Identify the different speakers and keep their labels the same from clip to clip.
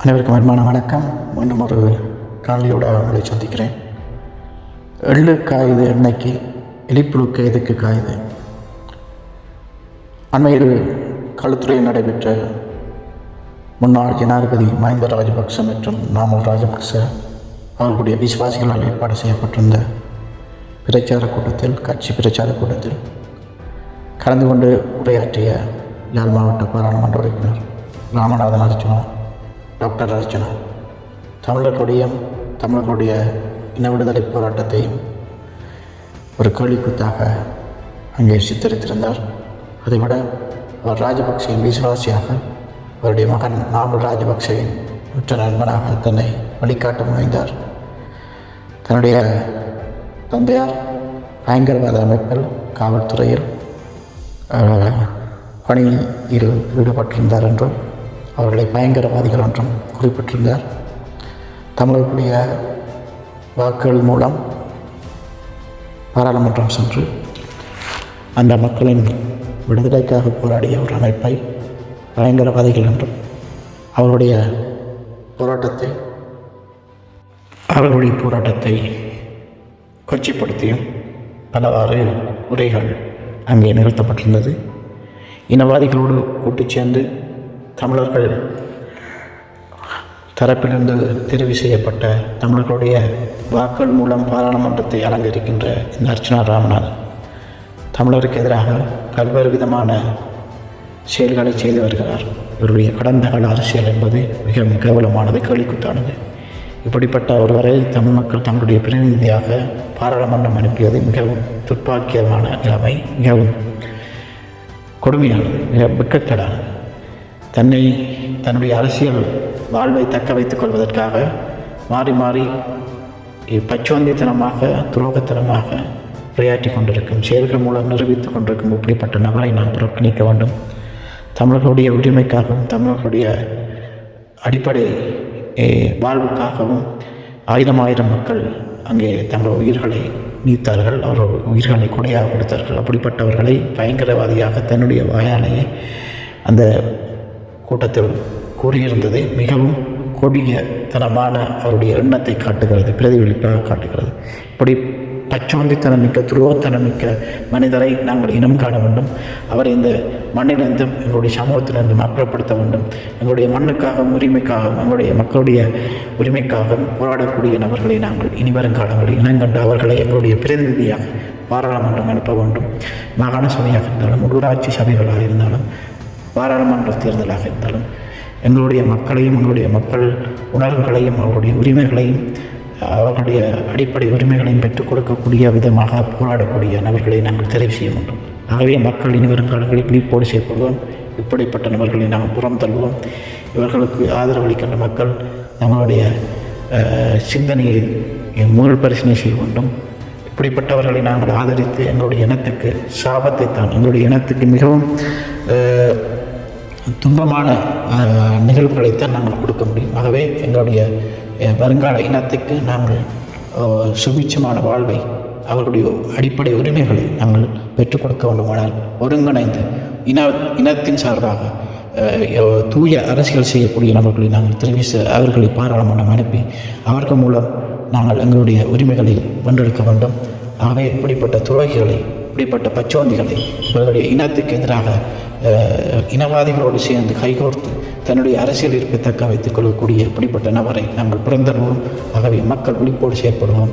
Speaker 1: அனைவருக்கும் அன்பான வணக்கம். மீண்டும் ஒரு காணொலியோடு உங்களை சந்திக்கிறேன். எள்ளு காயுது எண்ணெய்க்கு, எலிப்புழுக்கு எதுக்கு காயுது? அண்மையில் களுத்துறையில் நடைபெற்ற முன்னாள் ஜனாதிபதி மஹிந்த ராஜபக்ச மற்றும் நாமல் ராஜபக்ச அவர்களுடைய விசுவாசிகளால் ஏற்பாடு செய்யப்பட்டிருந்த பிரச்சார கூட்டத்தில், கட்சி பிரச்சார கூட்டத்தில் கலந்து கொண்டு உரையாற்றிய யாழ் மாவட்ட பாராளுமன்ற உறுப்பினர் ராமநாதன் அர்ஜுனா, டாக்டர் அர்ஜுனா தமிழர்களுடைய இன விடுதலை போராட்டத்தையும் ஒரு கேள்விக்குத்தாக அங்கே சித்தரித்திருந்தார். அதைவிட அவர் ராஜபக்சேயின் விசுவாசியாக, அவருடைய மகன் நாமல் ராஜபக்சேயின் உற்ற நண்பனாக தன்னை வழிகாட்ட முனைந்தார். தன்னுடைய தந்தையார் பயங்கரவாத அமைப்பில் காவல்துறையில் பணியில் ஈடுபட்டிருந்தார் என்றும் அவர்களை பயங்கரவாதிகள் என்றும் குறிப்பிட்டிருந்தார். தமிழர்களுடைய வாக்குகள் மூலம் பாராளுமன்றம் சென்று அந்த மக்களின் விடுதலைக்காக போராடிய ஒரு அமைப்பை பயங்கரவாதிகள் என்றும் அவர்களுடைய போராட்டத்தை கொச்சைப்படுத்தியும் பலவாறு உரைகள் அங்கே நிகழ்த்தப்பட்டிருந்தது. இனவாதிகளோடு கூட்டு சேர்ந்து தமிழர்கள் தரப்பிலிருந்து தெரிவு செய்யப்பட்ட தமிழர்களுடைய வாக்குகள் மூலம் பாராளுமன்றத்தை அலங்கரிக்கின்ற இந்த அர்ச்சனா ராமநாதன் தமிழருக்கு எதிராக பல்வேறு விதமான செயல்களை செய்து வருகிறார். இவருடைய கடந்த கால அரசியல் என்பது மிகவும் கேவலமானது, கேலிக்குத்தானது. இப்படிப்பட்ட ஒருவரை தமிழ் மக்கள் தங்களுடைய பிரதிநிதியாக பாராளுமன்றம் அனுப்பியது மிகவும் துர்ப்பாக்கியமான நிலைமை, மிகவும் கொடுமையானது, மிக வெட்கக்கேடானது. தன்னுடைய அரசியல் வாழ்வை தக்க வைத்துக் கொள்வதற்காக மாறி மாறி பச்சோந்தித்தனமாக, துரோகத்தனமாக உரையாற்றி கொண்டிருக்கும், செயல்கள் மூலம் நிரூபித்துக் கொண்டிருக்கும் இப்படிப்பட்ட நபரை நாம் புறக்கணிக்க வேண்டும். தமிழர்களுடைய உரிமைக்காகவும் தமிழர்களுடைய அடிப்படை வாழ்வுக்காகவும் ஆயிரம் மக்கள் அங்கே தங்கள் உயிர்களை நீத்தார்கள், அவர்கள் உயிர்களை கொடையாக கொடுத்தார்கள். அப்படிப்பட்டவர்களை பயங்கரவாதியாக தன்னுடைய வாயாலேயே அந்த கூட்டத்தில் கூறியிருந்தது மிகவும் கொடியத்தனமான அவருடைய எண்ணத்தை காட்டுகிறது, பிரதிபலிப்பாக காட்டுகிறது. இப்படி பச்சோந்தித்தனமிக்க, துருவத்தனமிக்க மனிதரை நாங்கள் இனம் காண வேண்டும். அவரை இந்த மண்ணிலிருந்தும் எங்களுடைய சமூகத்திலிருந்தும் அப்புறப்படுத்த வேண்டும். எங்களுடைய மண்ணுக்காகவும் உரிமைக்காகவும் எங்களுடைய மக்களுடைய உரிமைக்காகவும் போராடக்கூடிய நபர்களை நாங்கள் இனிவரும் காலங்களில் இனங்கண்டு அவர்களை எங்களுடைய பிரதிநிதியாக பாராளுமன்றம் அனுப்ப வேண்டும். மாகாண சபையாக இருந்தாலும், உள்ளூராட்சி சபைகளாக இருந்தாலும், பாராளுமன்ற தேர்தலாக இருந்தாலும் எங்களுடைய மக்களையும், எங்களுடைய மக்கள் உணர்வுகளையும், அவருடைய உரிமைகளையும், அவர்களுடைய அடிப்படை உரிமைகளையும் பெற்றுக் கொடுக்கக்கூடிய விதமாக போராடக்கூடிய நபர்களை நாங்கள் தெரிவு செய்ய வேண்டும். ஆகவே மக்கள் இனிவரும் காலங்களில் விழிப்போடு செயல்படுவோம். இப்படிப்பட்ட நபர்களை நாங்கள் புறம் தள்ளுவோம். இவர்களுக்கு ஆதரவளிக்கின்ற மக்கள் நம்மளுடைய சிந்தனையை பரிசீலனை செய்ய வேண்டும். இப்படிப்பட்டவர்களை நாங்கள் ஆதரித்து எங்களுடைய இனத்துக்கு சாபத்தை தான், எங்களுடைய இனத்துக்கு மிகவும் துன்பமான நிகழ்வுகளைத்தான் நாங்கள் கொடுக்க முடியும். ஆகவே எங்களுடைய வருங்கால இனத்துக்கு நாங்கள் சுபிட்சமான வாழ்வை, அவர்களுடைய அடிப்படை உரிமைகளை நாங்கள் பெற்றுக் கொடுக்க வேண்டுமானால் ஒருங்கிணைந்து இனத்தின் சார்பாக தூய அரசியல் செய்யக்கூடிய நபர்களை நாங்கள் தெரிவித்து அவர்களை பாராளுமன்றம் அனுப்பி அவர்கள் மூலம் நாங்கள் எங்களுடைய உரிமைகளை வென்றெடுக்க வேண்டும். ஆகவே இப்படிப்பட்ட துரோகிகளை, இப்படிப்பட்ட பச்சோந்திகளை, இவர்களுடைய இனத்துக்கு எதிராக இனவாதிகளோடு சேர்ந்து கைகோர்த்து தன்னுடைய அரசியல் இருப்பை தக்க வைத்துக் கொள்ளக்கூடிய இப்படிப்பட்ட நபரை நாங்கள் புறந்தருவோம். ஆகவே மக்கள் விழிப்போடு செயற்படுவோம்,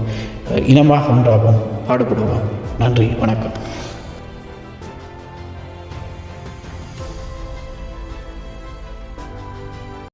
Speaker 1: இனமாக ஒன்றாகவும் பாடுபடுவோம். நன்றி, வணக்கம்.